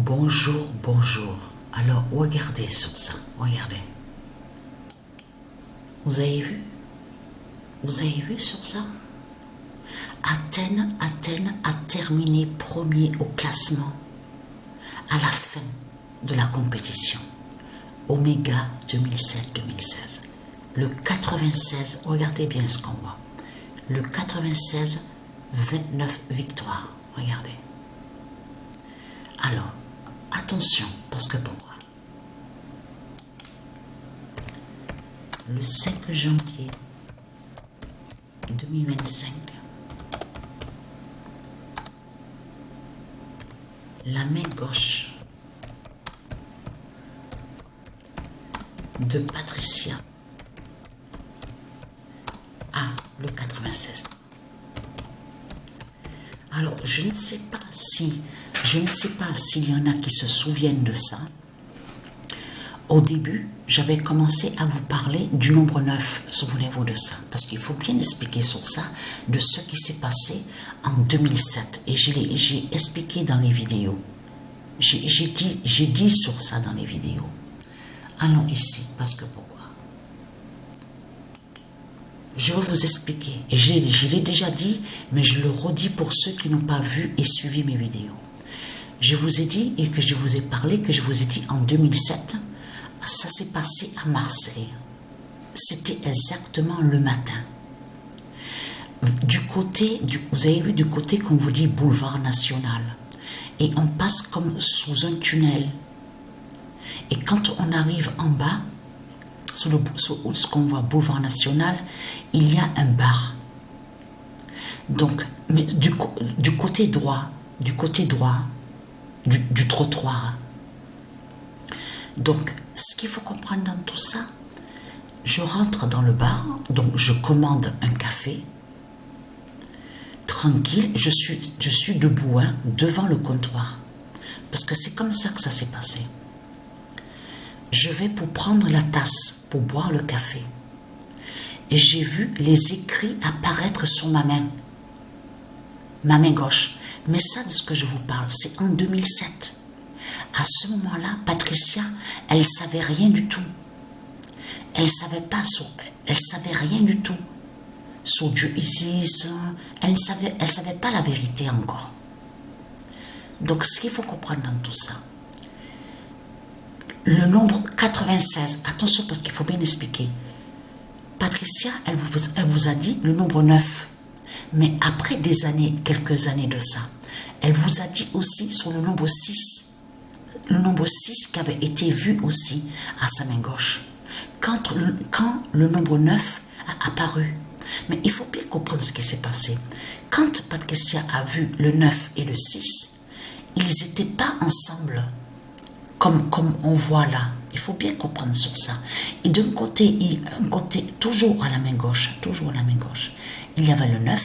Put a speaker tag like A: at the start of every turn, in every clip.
A: Bonjour, bonjour. Alors, regardez sur ça. Regardez. Vous avez vu? Vous avez vu sur ça? Athènes a terminé premier au classement à la fin de la compétition. Oméga 2007-2016. Le 96, regardez bien ce qu'on voit. Le 96, 29 victoires. Regardez. Alors, attention, parce que pour moi, le 5 janvier 2025, la main gauche de Patricia a le 96. Alors, je ne sais pas s'il y en a qui se souviennent de ça. Au début, j'avais commencé à vous parler du nombre 9, souvenez-vous de ça, parce qu'il faut bien expliquer sur ça, de ce qui s'est passé en 2007. Et j'ai expliqué dans les vidéos. J'ai dit sur ça dans les vidéos. Allons ici, parce que pourquoi? Je vais vous expliquer. Et je l'ai déjà dit, mais je le redis pour ceux qui n'ont pas vu et suivi mes vidéos. Je vous ai dit et que je vous ai parlé, que je vous ai dit en 2007, ça s'est passé à Marseille. C'était exactement le matin. Vous avez vu du côté qu'on vous dit boulevard national. Et on passe comme sous un tunnel. Et quand on arrive en bas, sur ce qu'on voit boulevard national, il y a un bar. Donc, mais du côté droit, du trottoir. Donc, ce qu'il faut comprendre dans tout ça, je rentre dans le bar, donc je commande un café, tranquille, je suis debout, devant le comptoir, parce que c'est comme ça que ça s'est passé. Je vais pour prendre la tasse, pour boire le café, et j'ai vu les écrits apparaître sur ma main gauche. Mais ça, de ce que je vous parle, c'est en 2007. À ce moment-là, Patricia, elle savait rien du tout. Elle savait rien du tout sur Dieu Isis. Elle savait pas la vérité encore. Donc, ce qu'il faut comprendre dans tout ça, le nombre 96, attention parce qu'il faut bien expliquer. Patricia, elle vous a dit le nombre 9. Mais après quelques années de ça, elle vous a dit aussi sur le nombre 6. Le nombre 6 qui avait été vu aussi à sa main gauche. Quand le nombre 9 a apparu. Mais il faut bien comprendre ce qui s'est passé. Quand Patricia a vu le 9 et le 6, ils n'étaient pas ensemble. Comme on voit là. Il faut bien comprendre sur ça. Et d'un côté, toujours à la main gauche, il y avait le 9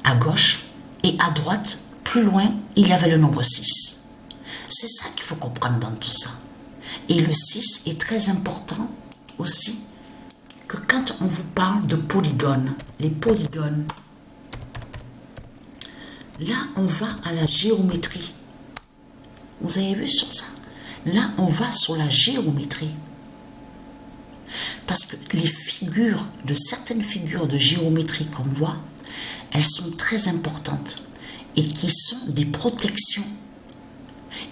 A: à gauche et à droite, plus loin, il y avait le nombre 6. C'est ça qu'il faut comprendre dans tout ça. Et le 6 est très important aussi que quand on vous parle de polygones, les polygones, là on va à la géométrie. Vous avez vu sur ça? Là, on va sur la géométrie. Parce que certaines figures de géométrie qu'on voit, elles sont très importantes et qui sont des protections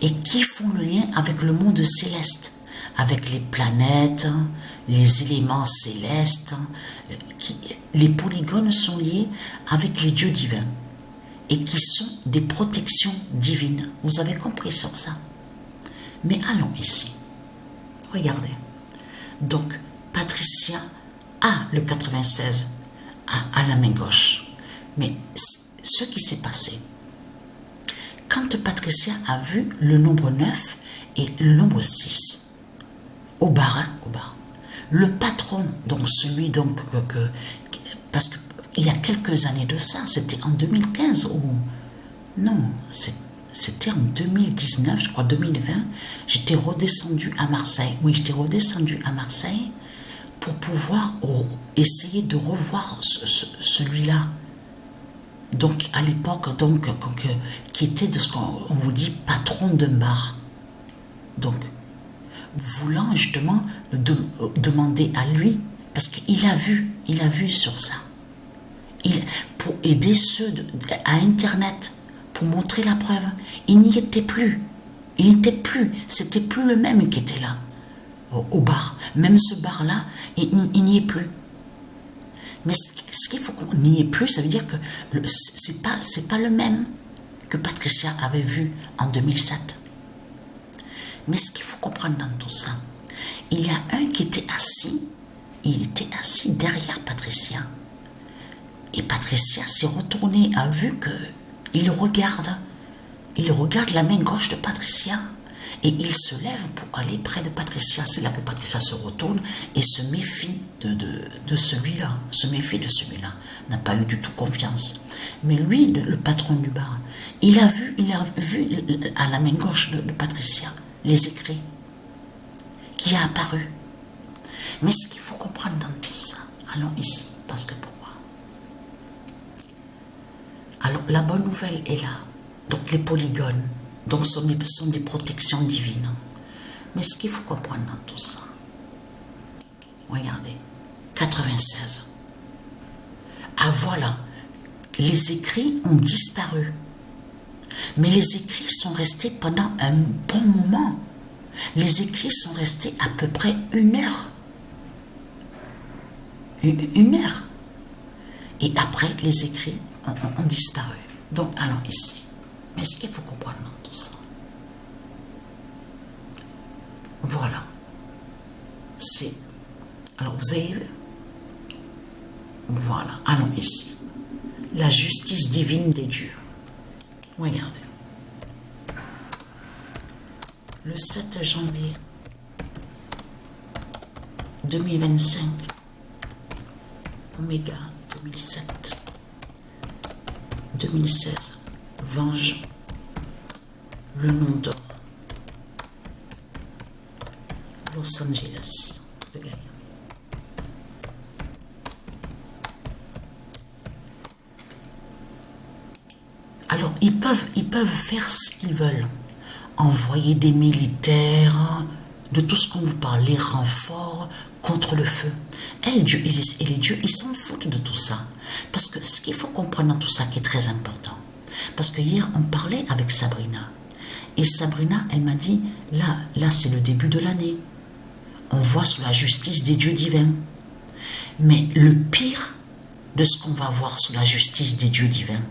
A: et qui font le lien avec le monde céleste, avec les planètes, les éléments célestes. Les polygones sont liés avec les dieux divins et qui sont des protections divines. Vous avez compris sur ça? Mais allons ici. Regardez. Donc, Patricia a le 96 à la main gauche. Mais ce qui s'est passé, quand Patricia a vu le nombre 9 et le nombre 6 au bar, le patron, donc celui parce qu'il y a quelques années de ça, c'était en 2015 ou non, c'était en 2019, je crois 2020, j'étais redescendue à Marseille. Oui, j'étais redescendue à Marseille pour pouvoir essayer de revoir celui-là. donc à l'époque, donc, qui était de ce qu'on vous dit patron d'un bar. Donc, voulant justement demander à lui, parce qu'il a vu sur ça. Pour aider ceux à Internet, pour montrer la preuve, il n'y était plus. Il n'était plus. C'était plus le même qui était là, au bar. Même ce bar-là, il n'y est plus. Mais ce qu'il faut qu'on n'y ait plus, ça veut dire que c'est pas le même que Patricia avait vu en 2007. Mais ce qu'il faut comprendre dans tout ça, il y a un qui était assis, il était assis derrière Patricia. Et Patricia s'est retournée, a vu qu'il regarde la main gauche de Patricia. Et il se lève pour aller près de Patricia. C'est là que Patricia se retourne et se méfie de celui-là. Se méfie de celui-là. N'a pas eu du tout confiance. Mais lui, le patron du bar, il a vu à la main gauche de Patricia les écrits qui a apparu. Mais ce qu'il faut comprendre dans tout ça, allons ici, parce que pourquoi? Alors, la bonne nouvelle est là. Donc, les polygones. Donc, ce sont des protections divines. Mais ce qu'il faut comprendre dans tout ça, regardez, 96. Ah voilà, les écrits ont disparu. Mais les écrits sont restés pendant un bon moment. Les écrits sont restés à peu près 1 heure. 1 heure. Et après, les écrits ont disparu. Donc, allons ici. Mais ce qu'il faut comprendre dans tout ça, voilà, c'est, alors vous avez vu, voilà, allons ici, la justice divine des dieux. Regardez, le 7 janvier 2025, Oméga 2007, 2016, Venge, le nom d'or, Los Angeles de Gaïa. Alors, ils peuvent faire ce qu'ils veulent. Envoyer des militaires, de tout ce qu'on vous parle, les renforts contre le feu. Et les dieux, ils s'en foutent de tout ça. Parce que ce qu'il faut comprendre dans tout ça qui est très important, parce que hier, on parlait avec Sabrina. Et Sabrina, elle m'a dit, là c'est le début de l'année. On voit sur la justice des dieux divins. Mais le pire de ce qu'on va voir sous la justice des dieux divins,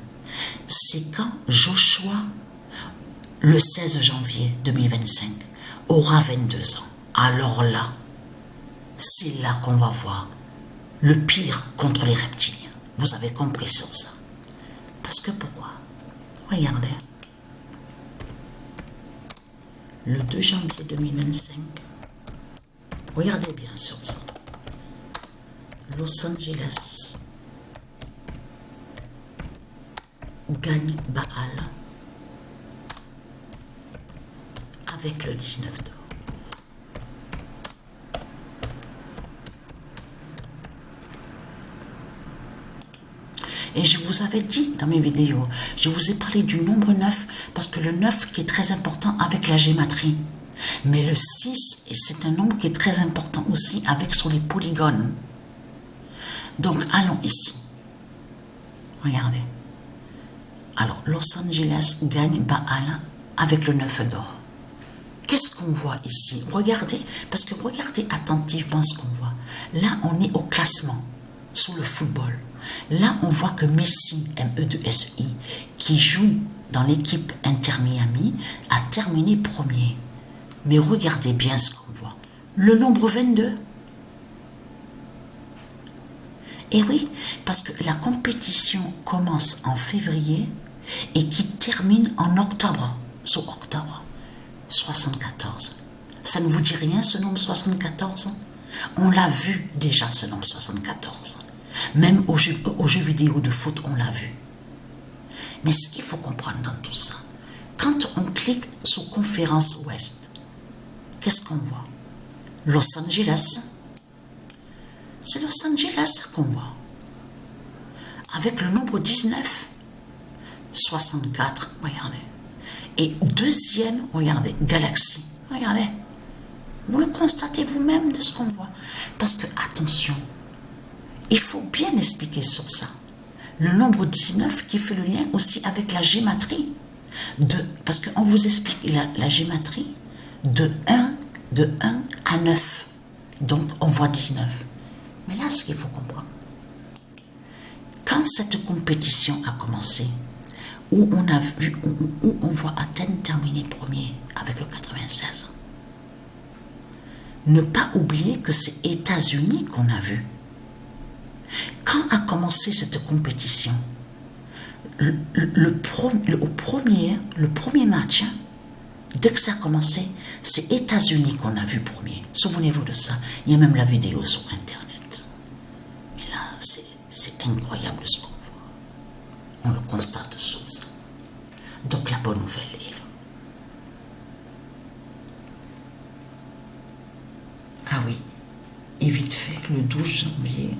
A: c'est quand Joshua, le 16 janvier 2025, aura 22 ans. Alors là, c'est là qu'on va voir le pire contre les reptiliens. Vous avez compris sur ça. Parce que pourquoi? Regardez. Le 2 janvier 2025, regardez bien sur ça. Los Angeles gagne Baal avec le 19 d'or. Et je vous avais dit dans mes vidéos, je vous ai parlé du nombre 9, parce que le 9 qui est très important avec la gématrie. Mais le 6, c'est un nombre qui est très important aussi avec sur les polygones. Donc, allons ici. Regardez. Alors, Los Angeles gagne Baal avec le 9 d'or. Qu'est-ce qu'on voit ici? Regardez, parce que regardez attentivement ce qu'on voit. Là, on est au classement, sur le football. Là, on voit que Messi, M-E-2-S-I, qui joue dans l'équipe Inter Miami, a terminé premier. Mais regardez bien ce qu'on voit. Le nombre 22. Et oui, parce que la compétition commence en février et qui termine en octobre. Sur octobre, 74. Ça ne vous dit rien, ce nombre 74? On l'a vu déjà, ce nombre 74. Même aux jeux vidéo de foot, on l'a vu. Mais ce qu'il faut comprendre dans tout ça, quand on clique sur Conférence Ouest, qu'est-ce qu'on voit? Los Angeles. C'est Los Angeles qu'on voit. Avec le nombre 19, 64, regardez. Et deuxième, regardez, galaxie, regardez. Vous le constatez vous-même de ce qu'on voit. Parce que, attention, il faut bien expliquer sur ça. Le nombre 19 qui fait le lien aussi avec la gématrie. Parce qu'on vous explique la gématrie de 1 à 9. Donc, on voit 19. Mais là, ce qu'il faut comprendre, quand cette compétition a commencé, où on voit Athènes terminer premier avec le 96, ne pas oublier que c'est États-Unis qu'on a vu. Quand a commencé cette compétition, le premier match, dès que ça a commencé, c'est États-Unis qu'on a vu premier. Souvenez-vous de ça. Il y a même la vidéo sur Internet. Mais là, c'est incroyable ce qu'on voit. On le constate sur ça. Donc la bonne nouvelle est là. Ah oui, et vite fait, le 12 janvier,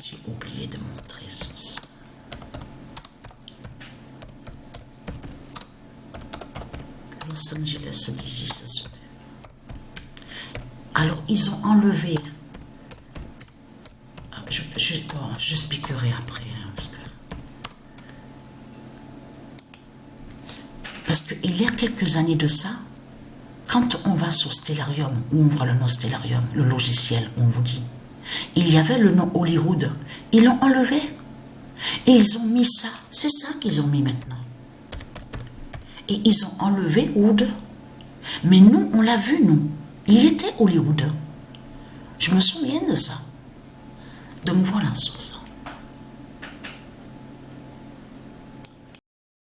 A: j'ai oublié de montrer ça. Los Angeles, d'ici, ça se fait. Alors, ils ont enlevé. J'expliquerai après. Parce qu'il y a quelques années de ça, quand on va sur Stellarium, où on voit le nom Stellarium, le logiciel, on vous dit, il y avait le nom Hollywood. Ils l'ont enlevé. Et ils ont mis ça. C'est ça qu'ils ont mis maintenant. Et ils ont enlevé Wood. Mais nous, on l'a vu, nous. Il était Hollywood. Je me souviens de ça. Donc voilà sur ça.